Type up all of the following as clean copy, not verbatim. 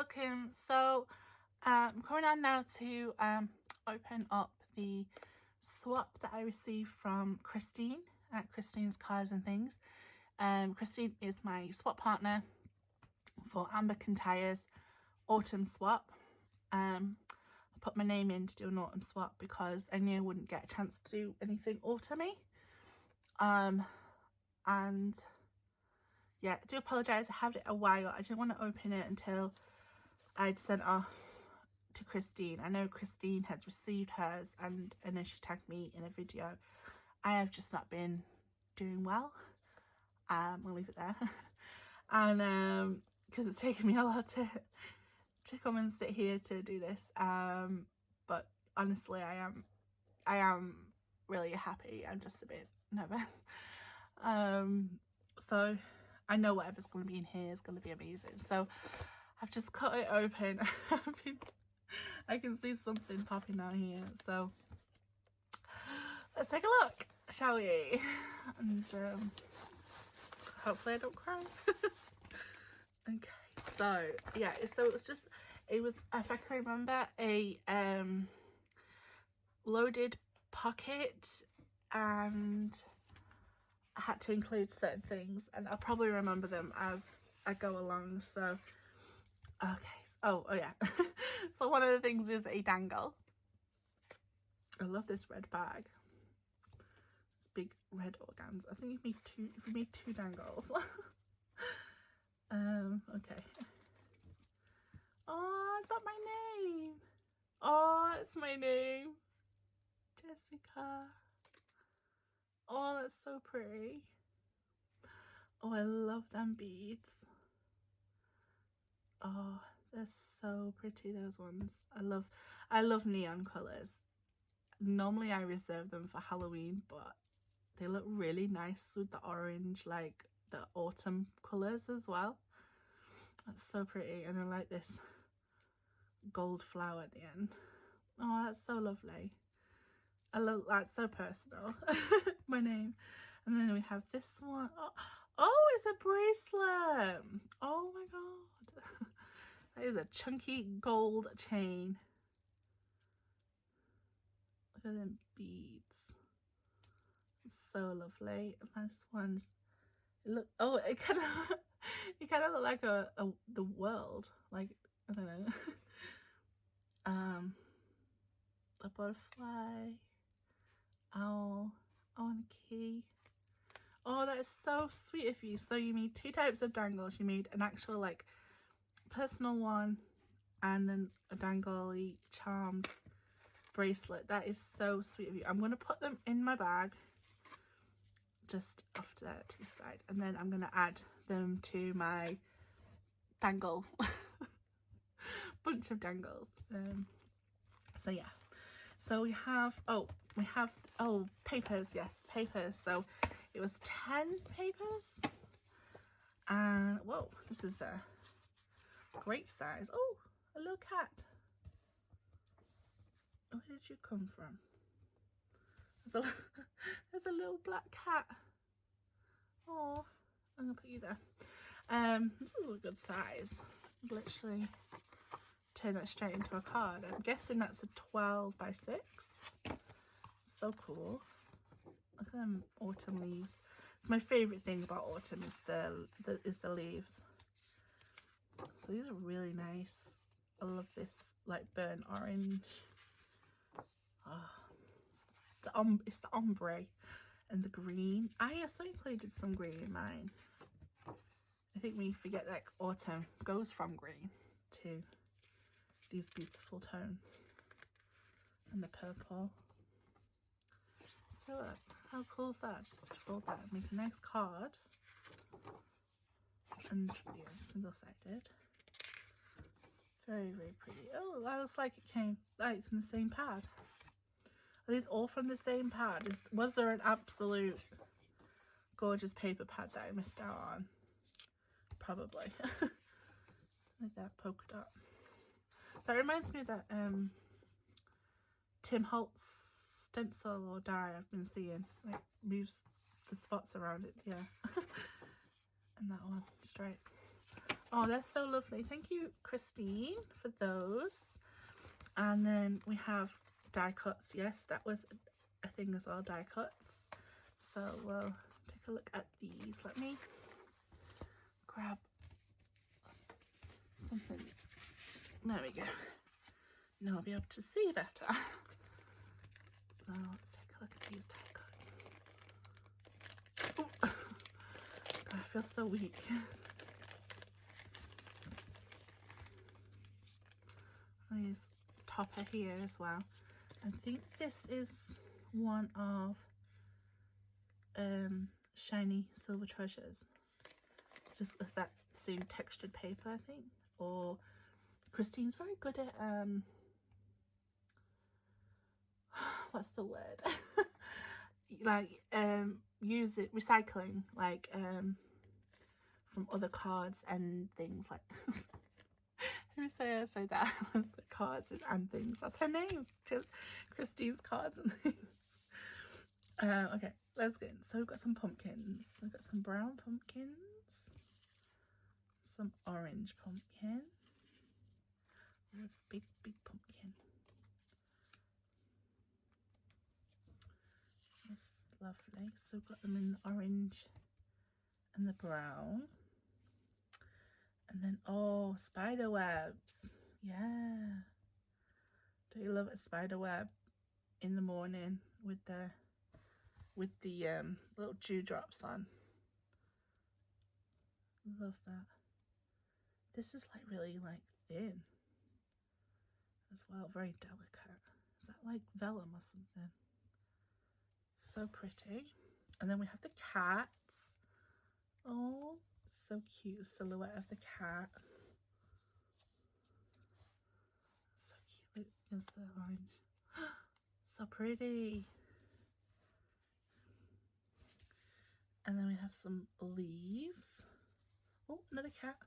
welcome. So I'm coming on now to open up the swap that I received from Christine at Christine's Cards and Things. Christine is my swap partner for Amber Kintyre's autumn swap. I put my name in to do an autumn swap because I knew I wouldn't get a chance to do anything autumny. And yeah, I do apologise, I had it a while. I didn't want to open it until I'd sent off to Christine. I know Christine has received hers and I know she tagged me in a video. I have just not been doing well. We'll leave it there. And because it's taken me a lot to come and sit here to do this. But honestly, I am really happy. I'm just a bit nervous. So I know whatever's going to be in here is going to be amazing. So I've just cut it open. I can see something popping out here. So let's take a look, shall we? And hopefully I don't cry. Okay, so yeah, so it was, if I can remember, a loaded pocket, and I had to include certain things, and I'll probably remember them as I go along. So okay, oh yeah. So one of the things is a dangle. I love this red bag. It's big red organs. I think you made two dangles. Okay. Oh, is that my name? Oh, it's my name. Jessica. Oh, that's so pretty. Oh, I love them beads. Oh, they're so pretty, those ones. I love neon colours. Normally I reserve them for Halloween, but they look really nice with the orange, like the autumn colours as well. That's so pretty. And I like this gold flower at the end. Oh, that's so lovely. I love that, so personal. My name. And then we have this one. Oh, it's a bracelet. Oh my god. That is a chunky gold chain. Look at them beads. It's so lovely. And this one's, it kind of look like the world, like, I don't know. A butterfly, owl, and a key. Oh, that is so sweet of you. So you made two types of dangles. You made an actual like personal one and then a dangly charmed bracelet. That is so sweet of you. I'm going to put them in my bag just off there to the side, and then I'm going to add them to my dangle bunch of dangles. So yeah, so we have papers. Yes, papers. So it was 10 papers, and whoa, this is a great size. Oh, a little cat. Where did you come from? There's a little black cat. Oh, I'm gonna put you there. This is a good size. Literally turn that straight into a card. I'm guessing that's a 12 by 6. So cool. Look at them autumn leaves. It's my favorite thing about autumn is the leaves. So these are really nice. I love this like burnt orange. Oh, it's the ombre and the green. I also included some green in mine. I think we forget that autumn goes from green to these beautiful tones. And the purple. So look, how cool is that? Just fold that and make a nice card. And yeah, single-sided. Very, very pretty. Oh, that looks like it came like from the same pad. Are these all from the same pad? Was there an absolute gorgeous paper pad that I missed out on? Probably. Like that polka dot. That reminds me of that Tim Holtz stencil or die I've been seeing. Like moves the spots around it, yeah. And that one, stripes. Oh, they're so lovely. Thank you, Christine, for those. And then we have die cuts. Yes, that was a thing as well, die cuts. So we'll take a look at these. Let me grab something. There we go. Now I'll be able to see better. So let's take a look at these die cuts. Oh, God, I feel so weak. These topper here as well. I think this is one of Shiny Silver Treasures. Just as that same textured paper, I think. Or Christine's very good at what's the word? Like use it recycling, like from other cards and things like who say I say that as the cards and things. That's her name. Just Christine's cards and things. Okay, let's get in. So we've got some pumpkins. We've got some brown pumpkins, some orange pumpkin. There's a big pumpkin. That's lovely. So we've got them in the orange and the brown. And then, oh, spider webs. Yeah. Don't you love a spider web in the morning with the little dewdrops on? Love that. This is like really like thin as well, very delicate. Is that like vellum or something? So pretty. And then we have the cats. Oh, so cute, the silhouette of the cat. So cute. Look, there's the orange. So pretty. And then we have some leaves. Oh, another cat.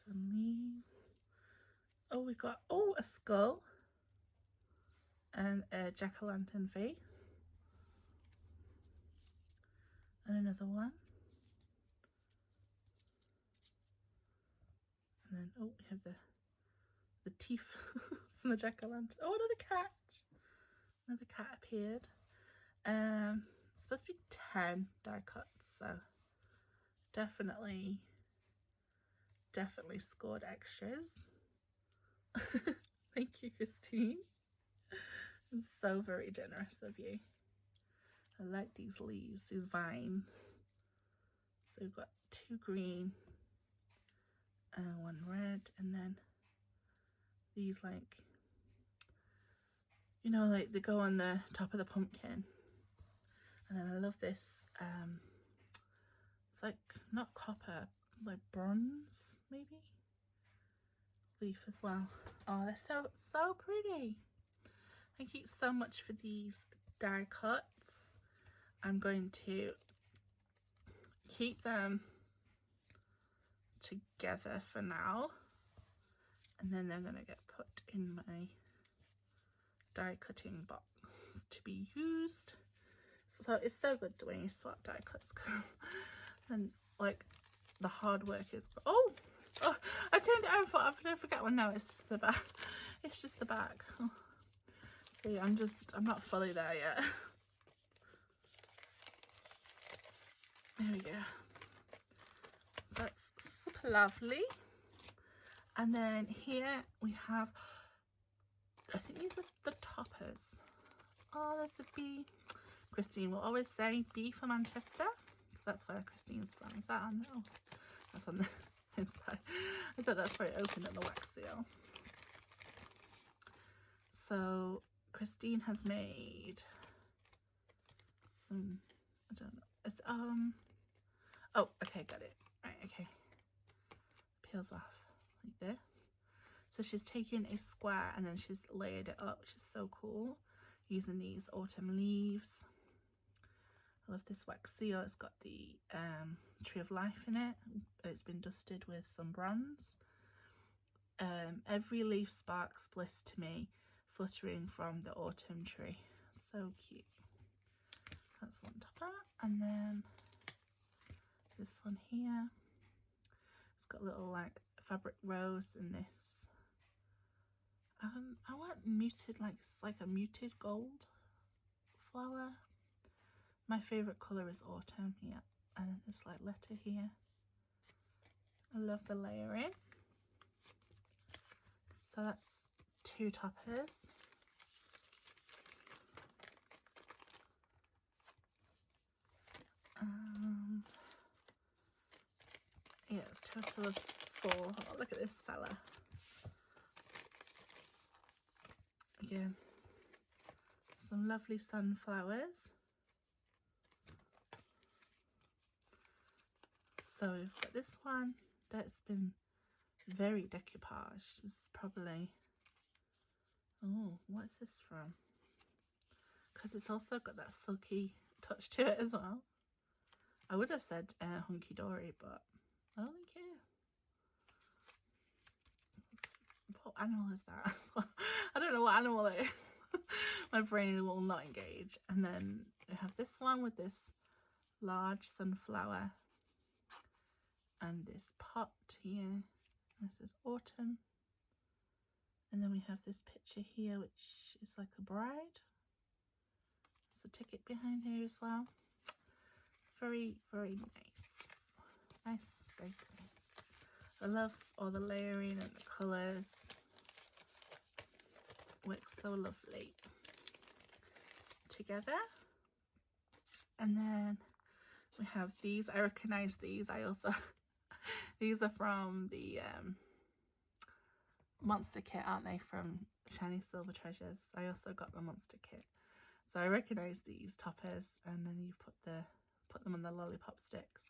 Some leaves. Oh, we've got, oh, a skull and a jack-o'-lantern face. And another one. And then, oh, we have the teeth from the jack-o'-lantern. Oh, another cat. Another cat appeared. It's supposed to be 10 die cuts, so definitely scored extras. Thank you, Christine. It's so very generous of you. I like these leaves, these vines. So we've got 2 green and 1 red, and then these, like, you know, like they go on the top of the pumpkin. And then I love this, it's like not copper, like bronze maybe, leaf as well. Oh, they're so pretty. Thank you so much for these die cuts. I'm going to keep them together for now, and then they're going to get put in my die cutting box to be used. So it's so good when you swap die cuts, because then like the hard work is, oh, I turned it over. I'm gonna forget one. No, it's just the back. It's just the back. Oh. See, I'm not fully there yet. There we go. So that's super lovely. And then here we have, I think these are the toppers. Oh, there's a bee. Christine will always say B for Manchester. That's where Christine's from. Is that on there? Oh, that's on the inside. I thought that's where it opened in the wax seal. So Christine has made some, I don't know. It's oh, okay, got it. Right, okay. Peels off like this. So she's taken a square and then she's layered it up, which is so cool, using these autumn leaves. I love this wax seal. It's got the Tree of Life in it. It's been dusted with some bronze. Every leaf sparks bliss to me, fluttering from the autumn tree. So cute. That's one topper. And then this one here. It's got little like fabric rose in this. I want muted, like it's like a muted gold flower. My favorite color is autumn here, and then this like letter here. I love the layering. So that's 2 toppers. Yeah, it's a total of 4. Oh, look at this fella. Again, some lovely sunflowers. So we've got this one that's been very decoupaged. This is probably, oh, what's this from? Because it's also got that silky touch to it as well. I would have said Hunky Dory, but I don't really care. What animal is that? I don't know what animal it is. My brain will not engage. And then we have this one with this large sunflower and this pot here. This is autumn. And then we have this picture here, which is like a bride. There's a ticket behind here as well. Very, very nice. Nice, nice, nice. I love all the layering and the colours. Works so lovely together. And then we have these. I recognise these. I also these are from the Monster kit, aren't they? From Shiny Silver Treasures. I also got the Monster kit, so I recognise these toppers. And then you put them on the lollipop sticks.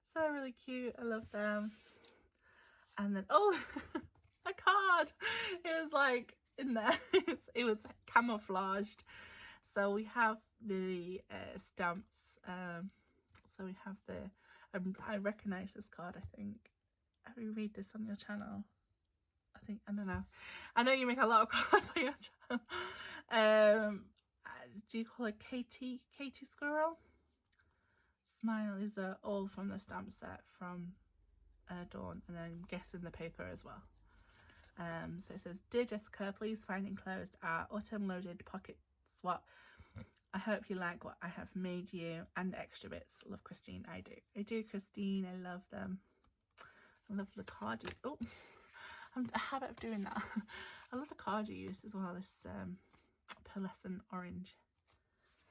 So really cute. I love them. And then oh, a card. It was like in there. It was camouflaged. So we have the stamps. So we have the. I recognise this card. I think. Have you read this on your channel? I don't know. I know you make a lot of cards on your channel. Do you call it Katie Squirrel? Smile. These are all from the stamp set from Dawn, and then I'm guessing the paper as well. So it says, "Dear Jessica, please find enclosed our autumn loaded pocket swap. I hope you like what I have made you and extra bits. Love, Christine." I do, Christine. I love them. I love the card. Oh, I'm a habit of doing that. I love the card you used as well. This pearlescent orange.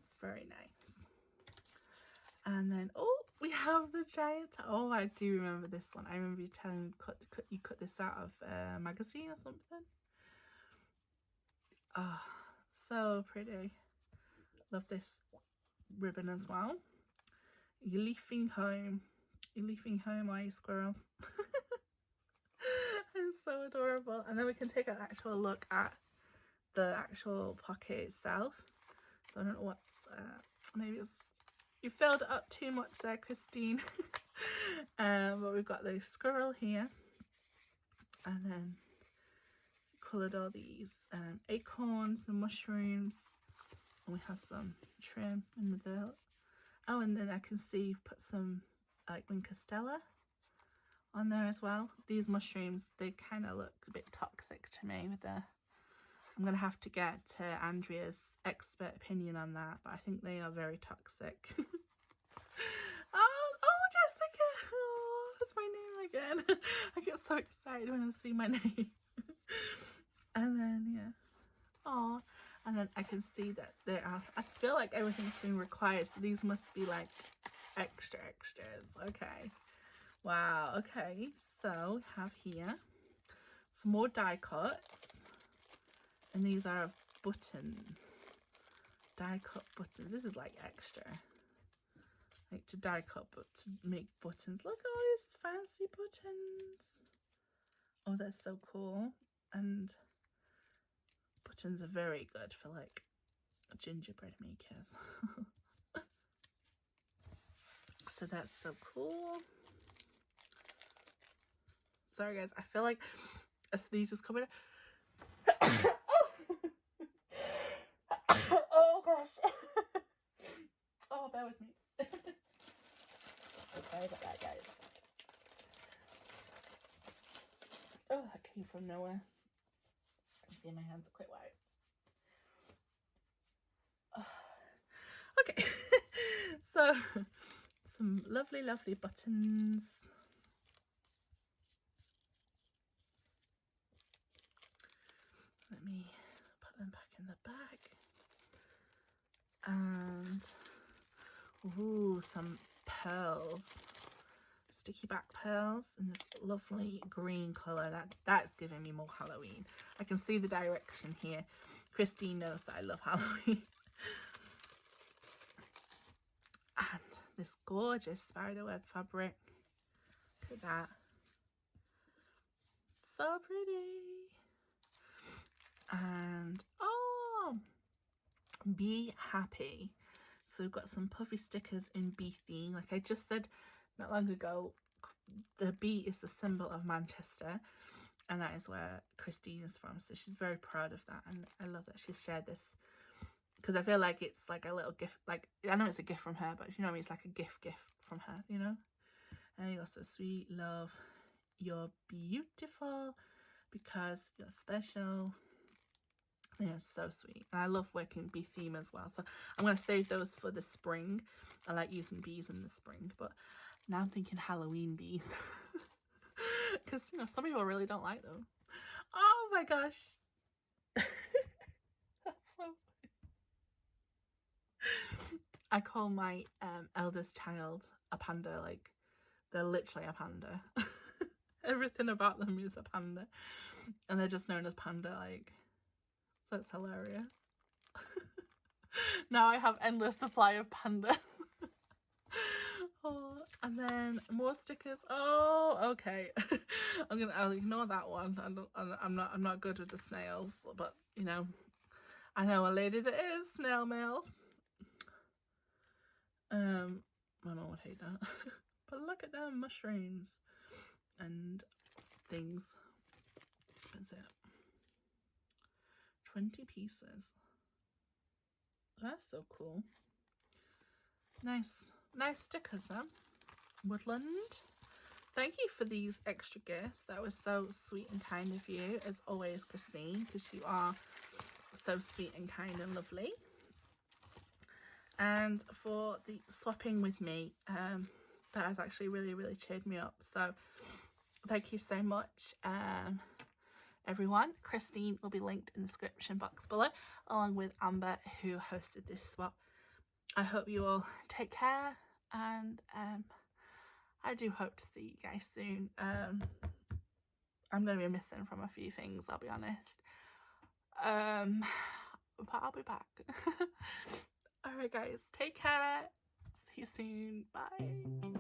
It's very nice. And then, oh, we have the giant. Oh, I do remember this one. I remember you telling me you cut this out of a magazine or something. Oh, so pretty. Love this ribbon as well. You're leafing home. You're leafing home, are you, squirrel? It's so adorable. And then we can take an actual look at the actual pocket itself. So I don't know what's maybe it's you filled it up too much there, Christine. But we've got the squirrel here, and then coloured all these acorns and mushrooms, and we have some trim in the middle. Oh, and then I can see you put some like Wink Stella on there as well. These mushrooms, they kind of look a bit toxic to me with the. I'm going to have to get Andrea's expert opinion on that, but I think they are very toxic. oh, Jessica! Oh, that's my name again. I get so excited when I see my name. And then, yeah. Oh, and then I can see that there are, I feel like everything's been required, so these must be like extras. Okay. Wow, okay. So, we have here some more die cuts. And these are buttons, die cut buttons. This is like extra, like to die cut but to make buttons. Look at all these fancy buttons. Oh, that's so cool. And buttons are very good for like gingerbread makers. So that's so cool. Sorry guys, I feel like a sneeze is coming. Oh gosh. Oh, bear with me. Sorry about that, guys. Oh, that came from nowhere. See, my hands are quite white. Okay. So, some lovely, lovely buttons. Let me put them back in the bag. And, ooh, some pearls. Sticky back pearls in this lovely green colour. That's giving me more Halloween. I can see the direction here. Christine knows that I love Halloween. And this gorgeous spiderweb fabric. Look at that. So pretty. And oh, Be Happy. So we've got some puffy stickers in bee theme. Like I just said not long ago, the bee is the symbol of Manchester, and that is where Christine is from. So she's very proud of that, and I love that she shared this, because I feel like it's like a little gift. Like, I know it's a gift from her, but you know what I mean, it's like a gift from her, you know. And you're so sweet, love. You're beautiful because you're special. Yeah, so sweet. And I love working bee theme as well. So I'm going to save those for the spring. I like using bees in the spring, but now I'm thinking Halloween bees. Because, you know, some people really don't like them. Oh my gosh. That's so funny. I call my eldest child a panda. Like, they're literally a panda. Everything about them is a panda. And they're just known as panda, like... So it's hilarious. Now I have endless supply of pandas. Oh, and then more stickers. Oh, okay. I'll ignore that one. I'm not good with the snails, but you know, I know a lady that is snail mail. My mum would hate that. But look at them mushrooms and things. That's it. 20 pieces. That's so cool. Nice stickers then. Woodland. Thank you for these extra gifts. That was so sweet and kind of you, as always, Christine, because you are so sweet and kind and lovely. And for the swapping with me, that has actually really cheered me up. So thank you so much. Everyone, Christine will be linked in the description box below, along with Amber, who hosted this swap. I hope you all take care, and I do hope to see you guys soon. I'm going to be missing from a few things, I'll be honest. But I'll be back. Alright guys, take care. See you soon. Bye.